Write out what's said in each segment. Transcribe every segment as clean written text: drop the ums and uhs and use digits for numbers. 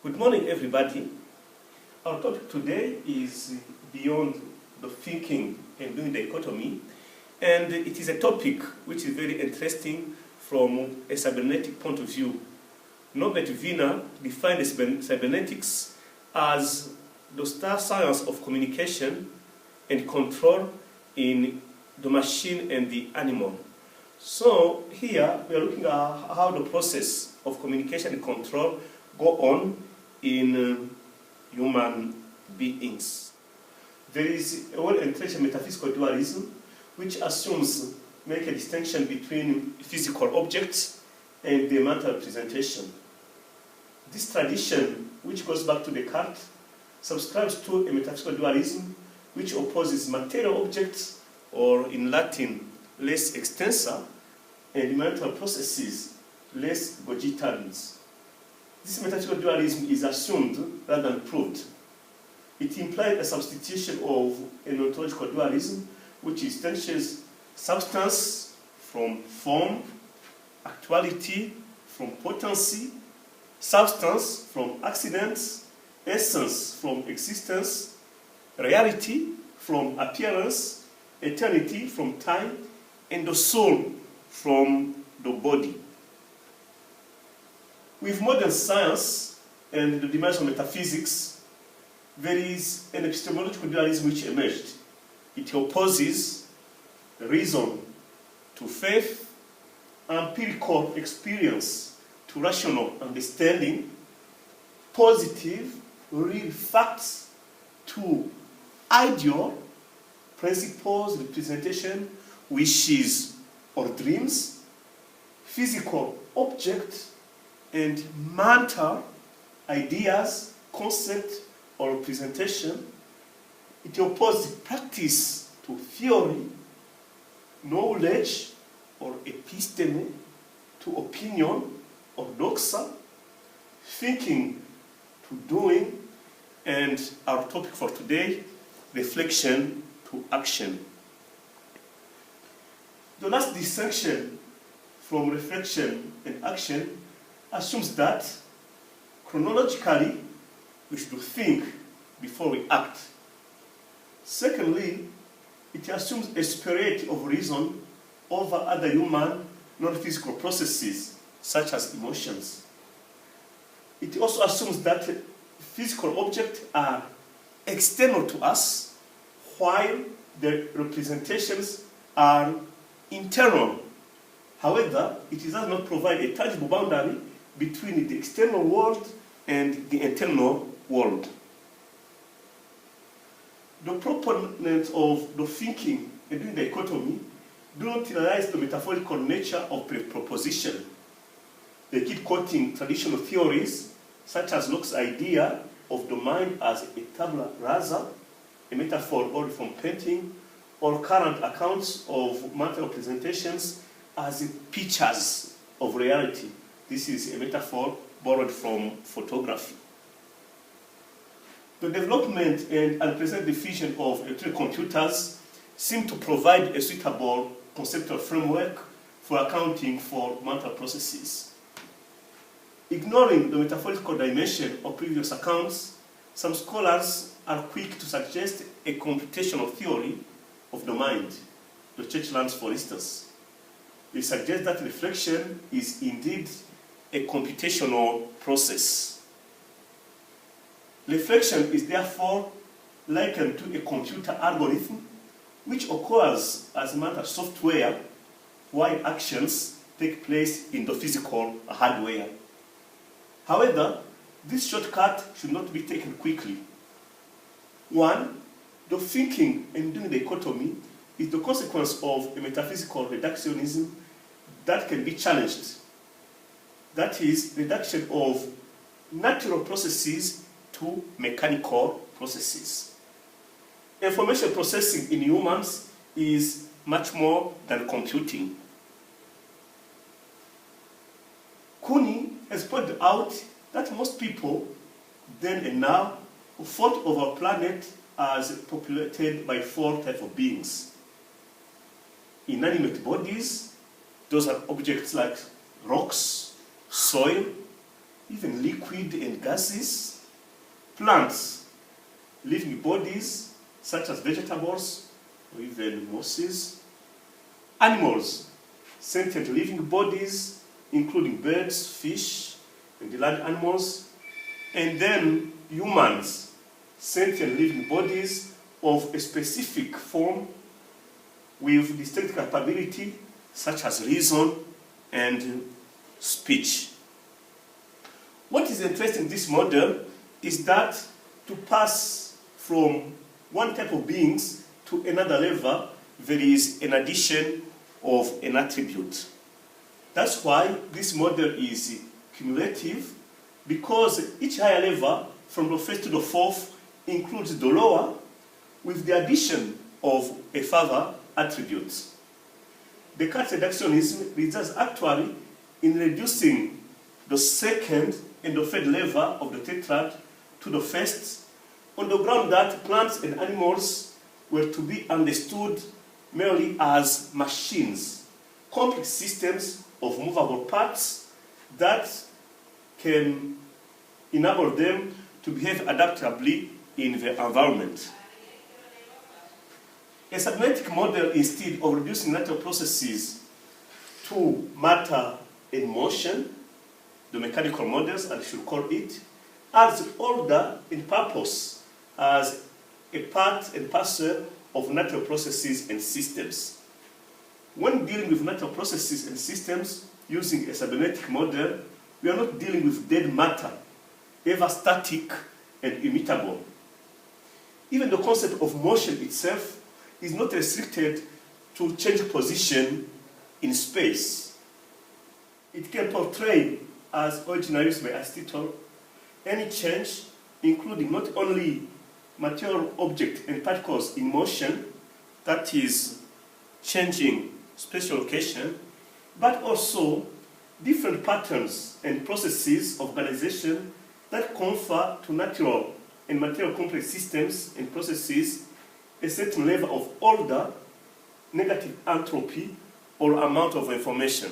Good morning, everybody. Our topic today is beyond the thinking and doing dichotomy, and it is a topic which is very interesting from a cybernetic point of view. Norbert Wiener defined cybernetics as the science of communication and control in the machine and the animal. So here we are looking at how the process of communication and control go on in human beings. There is a well-entrenched metaphysical dualism which assumes make a distinction between physical objects and their mental representation. This tradition, which goes back to Descartes, subscribes to a metaphysical dualism which opposes material objects, or in Latin, res extensa, and mental processes, res cogitans. This metaphysical dualism is assumed rather than proved. It implies a substitution of an ontological dualism which distinguishes substance from form, actuality from potency, substance from accidents, essence from existence, reality from appearance, eternity from time, and the soul from the body. With modern science and the demands of metaphysics, there is an epistemological dualism which emerged. It opposes reason to faith, empirical experience to rational understanding, positive, real facts to ideal, principles, representation, wishes or dreams, physical object, and mental ideas, concept, or representation. It opposes practice to theory, knowledge, or episteme, to opinion, or doxa, thinking to doing, and our topic for today, reflection to action. The last distinction from reflection and action assumes that chronologically we should think before we act. Secondly, it assumes a superiority of reason over other human non-physical processes such as emotions. It also assumes that physical objects are external to us while the representations are internal. However, it does not provide a tangible boundary between the external world and the internal world. The proponents of the thinking and doing dichotomy do not realize the metaphorical nature of the proposition. They keep quoting traditional theories, such as Locke's idea of the mind as a tabula rasa, a metaphor borrowed from painting, or current accounts of mental representations as pictures of reality. This is a metaphor borrowed from photography. The development and unprecedented diffusion of electronic computers seem to provide a suitable conceptual framework for accounting for mental processes. Ignoring the metaphorical dimension of previous accounts, some scholars are quick to suggest a computational theory of the mind, the Churchlands, for instance. They suggest that reflection is indeed a computational process. Reflection is therefore likened to a computer algorithm which occurs as mental software while actions take place in the physical hardware. However, this shortcut should not be taken quickly. One, the thinking and doing dichotomy is the consequence of a metaphysical reductionism that can be challenged. That is, reduction of natural processes to mechanical processes. Information processing in humans is much more than computing. Cooney has pointed out that most people, then and now, thought of our planet as populated by 4 types of beings. Inanimate bodies, those are objects like rocks, soil, even liquid and gases, plants, living bodies such as vegetables or even mosses, animals, sentient living bodies including birds, fish, and the land animals, and then humans, sentient living bodies of a specific form with distinct capability such as reason and speech. What is interesting in this model is that to pass from one type of beings to another level, there is an addition of an attribute. That's why this model is cumulative, because each higher level from the first to the fourth includes the lower with the addition of a further attribute. Descartes' reductionism results actually in reducing the second and the third level of the tetrad to the first, on the ground that plants and animals were to be understood merely as machines, complex systems of movable parts that can enable them to behave adaptably in the environment. A cybernetic model, instead of reducing natural processes to matter and motion, the mechanical models, I should call it, adds order and purpose as a part and parcel of natural processes and systems. When dealing with natural processes and systems using a cybernetic model, we are not dealing with dead matter, ever static and immutable. Even the concept of motion itself is not restricted to change position in space. It can portray, as originally used by Aristotle, any change, including not only material objects and particles in motion, that is, changing spatial location, but also different patterns and processes of organization that confer to natural and material complex systems and processes a certain level of order, negative entropy, or amount of information.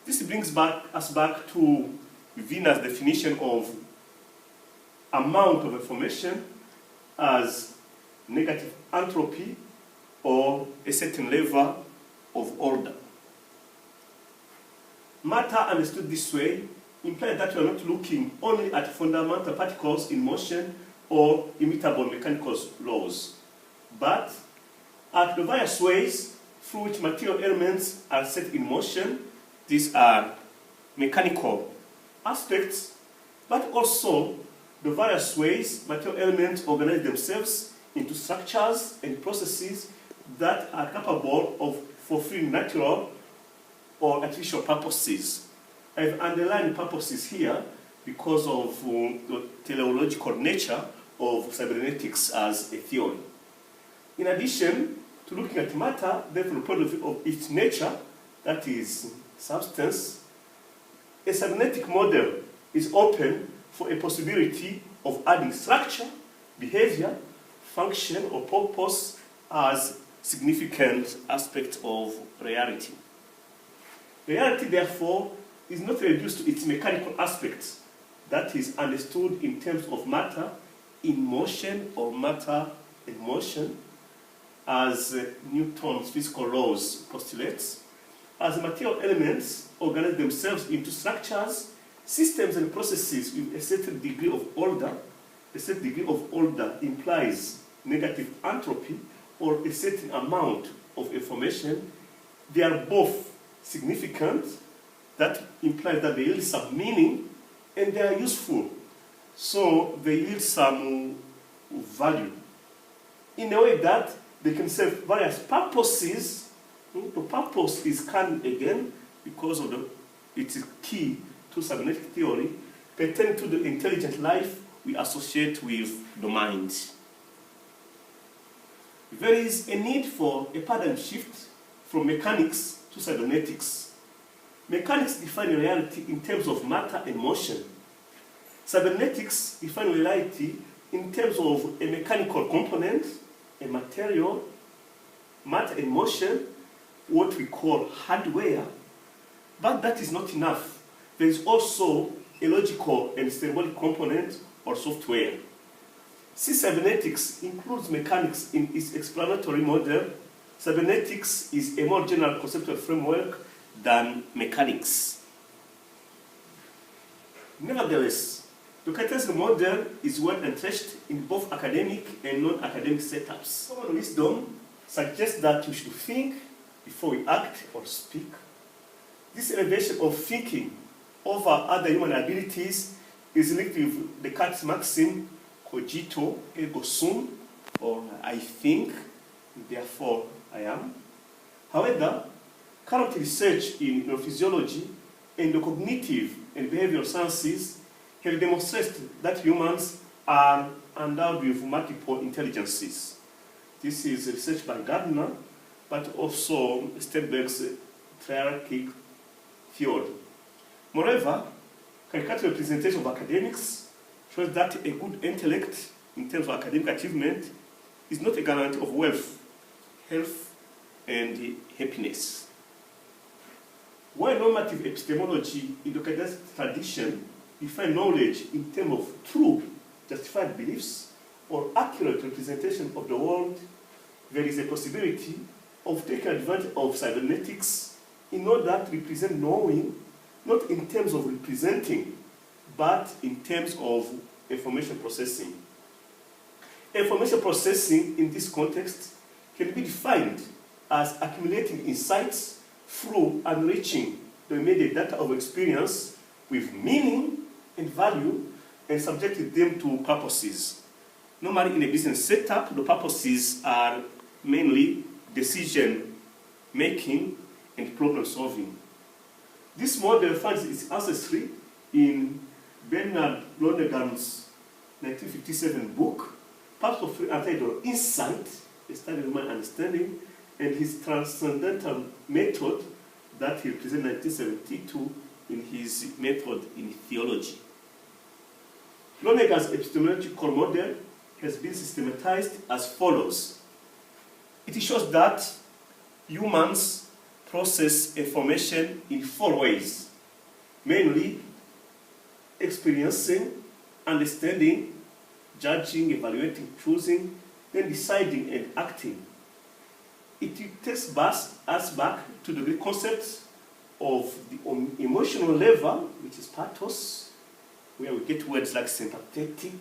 This brings us back to Wiener's definition of amount of information as negative entropy or a certain level of order. Matter understood this way implies that we are not looking only at fundamental particles in motion or immutable mechanical laws, but at the various ways through which material elements are set in motion. These are mechanical aspects, but also the various ways material elements organize themselves into structures and processes that are capable of fulfilling natural or artificial purposes. I've underlined purposes here because of the teleological nature of cybernetics as a theory. In addition to looking at matter, therefore, from the point of view of its nature, that is, substance, a cybernetic model is open for a possibility of adding structure, behavior, function, or purpose as significant aspects of reality. Reality, therefore, is not reduced to its mechanical aspects, that is understood in terms of matter in motion or matter in motion, as Newton's physical laws postulates, as material elements organize themselves into structures, systems, and processes with a certain degree of order. A certain degree of order implies negative entropy or a certain amount of information. They are both significant, that implies that they yield some meaning, and they are useful, so they yield some value. In a way that they can serve various purposes. The purpose is key again because of it is key to cybernetic theory, pertaining to the intelligent life we associate with the mind. There is a need for a paradigm shift from mechanics to cybernetics. Mechanics define reality in terms of matter and motion. Cybernetics define reality in terms of a mechanical component, a material, matter and motion, what we call hardware. But that is not enough. There is also a logical and symbolic component or software. Since cybernetics includes mechanics in its explanatory model, cybernetics is a more general conceptual framework than mechanics. Nevertheless, the Cartesian model is well entrenched in both academic and non-academic setups. Common wisdom suggests that we should think before we act or speak. This elevation of thinking over other human abilities is linked with Descartes' maxim, cogito ergo sum, or I think, therefore I am. However, current research in neurophysiology and the cognitive and behavioral sciences have demonstrated that humans are endowed with multiple intelligences. This is research by Gardner, but also Sternberg's triarchic theory. Moreover, caricature representation of academics shows that a good intellect in terms of academic achievement is not a guarantee of wealth, health, and happiness. While normative epistemology in the Cartesian tradition define knowledge in terms of true, justified beliefs or accurate representation of the world, there is a possibility of taking advantage of cybernetics in order to represent knowing, not in terms of representing, but in terms of information processing. Information processing in this context can be defined as accumulating insights through enriching the immediate data of experience with meaning and value and subjecting them to purposes. Normally in a business setup, the purposes are mainly decision making and problem solving. This model finds its ancestry in Bernard Lonergan's 1957 book, part of entitled Insight, a study of human understanding, and his transcendental method that he presented in 1972 in his method in theology. Lonergan's epistemological model has been systematized as follows. It shows that humans process information in 4 ways, mainly experiencing, understanding, judging, evaluating, choosing, then deciding and acting. It takes us back to the concept of the emotional level, which is pathos, where we get words like sympathetic,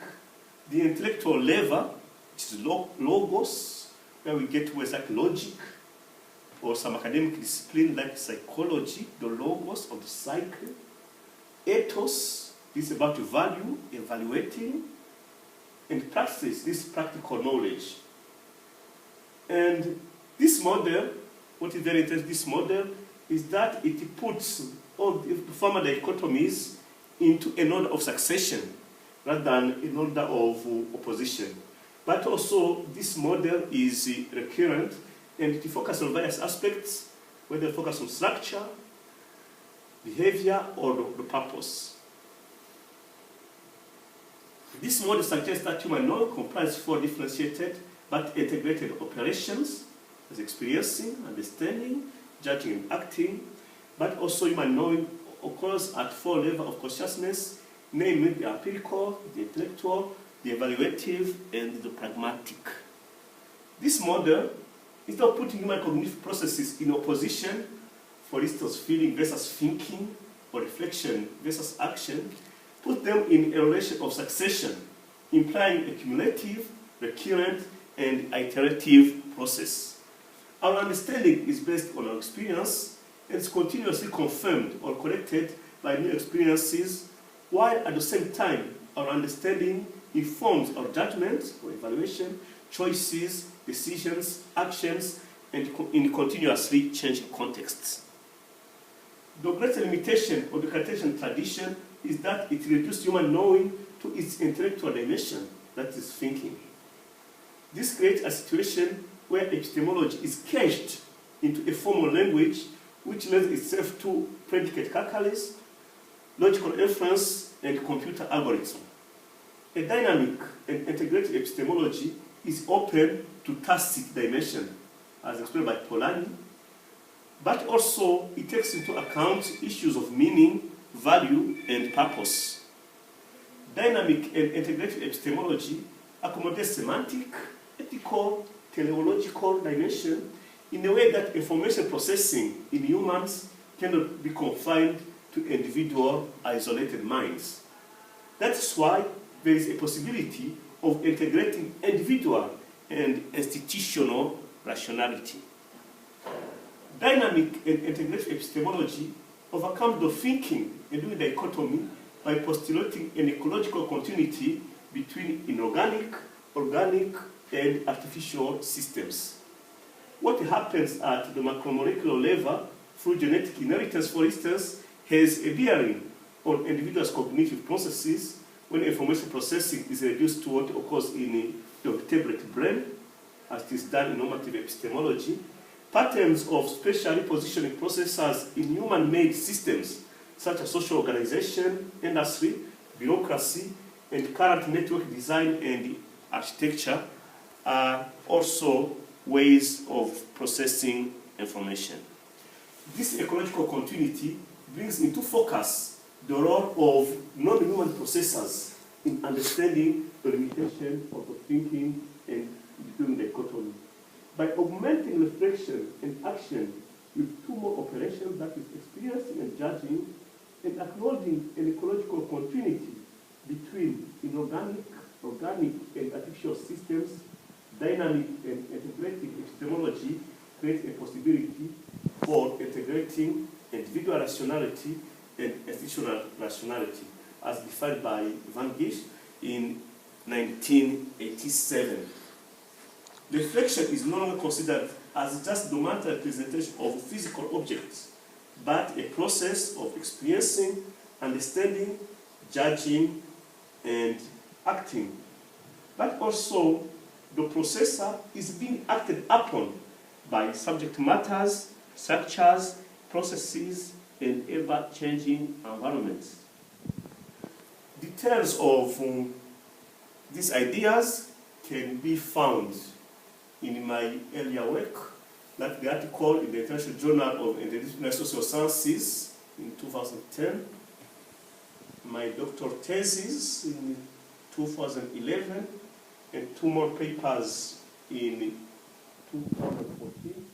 the intellectual level, which is logos, where we get words like logic, or some academic discipline like psychology, the logos of the psyche, ethos, this is about value, evaluating, and praxis, this practical knowledge. And this model, what is very interesting, this model, is that it puts all the former dichotomies into an order of succession rather than an order of opposition. But also, this model is recurrent and it focuses on various aspects, whether it focuses on structure, behavior, or the purpose. This model suggests that human knowledge comprises 4 differentiated but integrated operations, as experiencing, understanding, judging, and acting, but also human knowing occurs at 4 levels of consciousness, namely the empirical, the intellectual, the evaluative, and the pragmatic. This model, instead of putting human cognitive processes in opposition, for instance, feeling versus thinking, or reflection versus action, put them in a relation of succession, implying a cumulative, recurrent, and iterative process. Our understanding is based on our experience and is continuously confirmed or corrected by new experiences, while at the same time, our understanding informs our judgment or evaluation, choices, decisions, actions, and in continuously changing contexts. The great limitation of the Cartesian tradition is that it reduces human knowing to its intellectual dimension, that is thinking. This creates a situation where epistemology is caged into a formal language which lends itself to predicate calculus, logical inference, and computer algorithm. A dynamic and integrated epistemology is open to tacit dimension, as explained by Polanyi, but also it takes into account issues of meaning, value, and purpose. Dynamic and integrative epistemology accommodates semantic, ethical, teleological dimension in a way that information processing in humans cannot be confined to individual isolated minds. That's why there is a possibility of integrating individual and institutional rationality. Dynamic and integrative epistemology overcomes the thinking and doing dichotomy by postulating an ecological continuity between inorganic, organic, and artificial systems. What happens at the macromolecular level through genetic inheritance, for instance, has a bearing on individuals' cognitive processes when information processing is reduced to what occurs in the vertebrate brain, as it is done in normative epistemology. Patterns of spatially positioning processes in human-made systems, such as social organization, industry, bureaucracy, and current network design and architecture, are also ways of processing information. This ecological continuity brings into focus the role of non-human processors in understanding the limitation of the thinking and doing dichotomy. By augmenting reflection and action with two more operations, that is experiencing and judging, and acknowledging an ecological continuity between inorganic, organic, and artificial systems, dynamic and integrative epistemology creates a possibility for integrating individual rationality and institutional rationality, as defined by Van Gish in 1987. Reflection is no longer considered as just the mental representation of physical objects, but a process of experiencing, understanding, judging, and acting. But also, the processor is being acted upon by subject matters, structures, processes, and ever-changing environments. Details of these ideas can be found in my earlier work, like the article in the International Journal of Interdisciplinary Social Sciences in 2010, my doctoral thesis in 2011, and two more papers in 2014.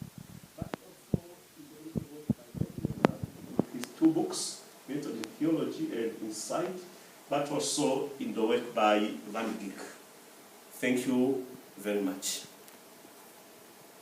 But also in his two books, Method in Theology and Insight, but also in the work by Van Dyck. Thank you very much.